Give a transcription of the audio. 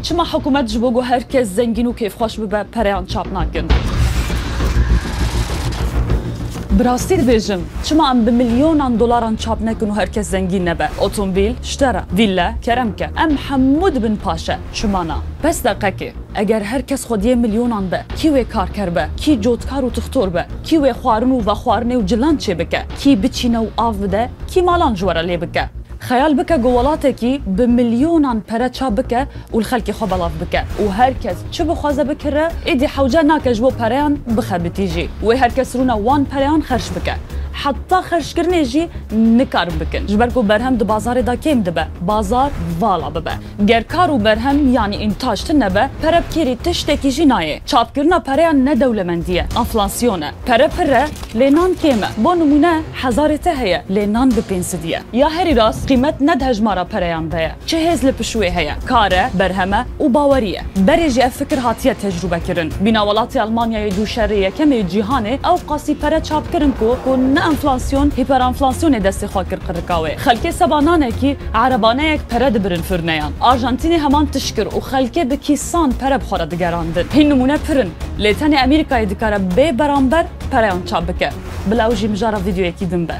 چما حکومت جبوگو هر کس زنگین و کیف خوش ببه پریان چاپ نکن. براستی دبیجم چما ام بمليون دلار چاپ نکن و هر کس زنگین نبه. اتومبیل اشترا، ویلا کرم که. ام حمود بن پاشا چما نا. بس دقیقه اگر هر کس خود 1 میلیون به کی و کار کرده کی جوتکار و تختور به کی و خوارن و خوارنه و جلان چه بکه کی بچینه و آف بده کی مالان جوره لی بکه خیال بکه گولاته کی به میلیونان پره چا بکه و الخلق خو بلاف بکه و هر کس چه بخوازه بکره ایدی حوجه ناکش بو پریان بخه بتیجی و هر کس رونا وان پریان خرش بکه حتی خرج کرنه جی نکار بکن جبرکو برهم دو بازار دا کم دبه بازار والا ببه گر کارو برهم یعنی انتاج تنبه پرب کری تشتکی جی نایه چاپ کرنا پریان نه دولمندیه انفلاسیونه پره لینان کمه با نمونه هزارته هیه لینان به 500 یا هری راست قیمت ندهج مارا پریان ده چه هزل پشوی هیه کاره برهمه و باوریه برجی فکر هاتیه تجربه کرن بیناولاتی آلمانیای دو شهریه کمی جهانه او قاسی پره چاپ کرن کو نه انفلاسیون هیپر انفلاسیون دست خاکر قرقاوه خلک سبانانه کی عربانه یک پرد برن فرنیان آرژانتینی همان تشکر و خلک به کیسان پرب خورد دگراندن هین نمونه پرن لیتن امریکای دکاره به برانبر پریان چاپ بکه بلاوجی مجارا ویدیو یکی دنبه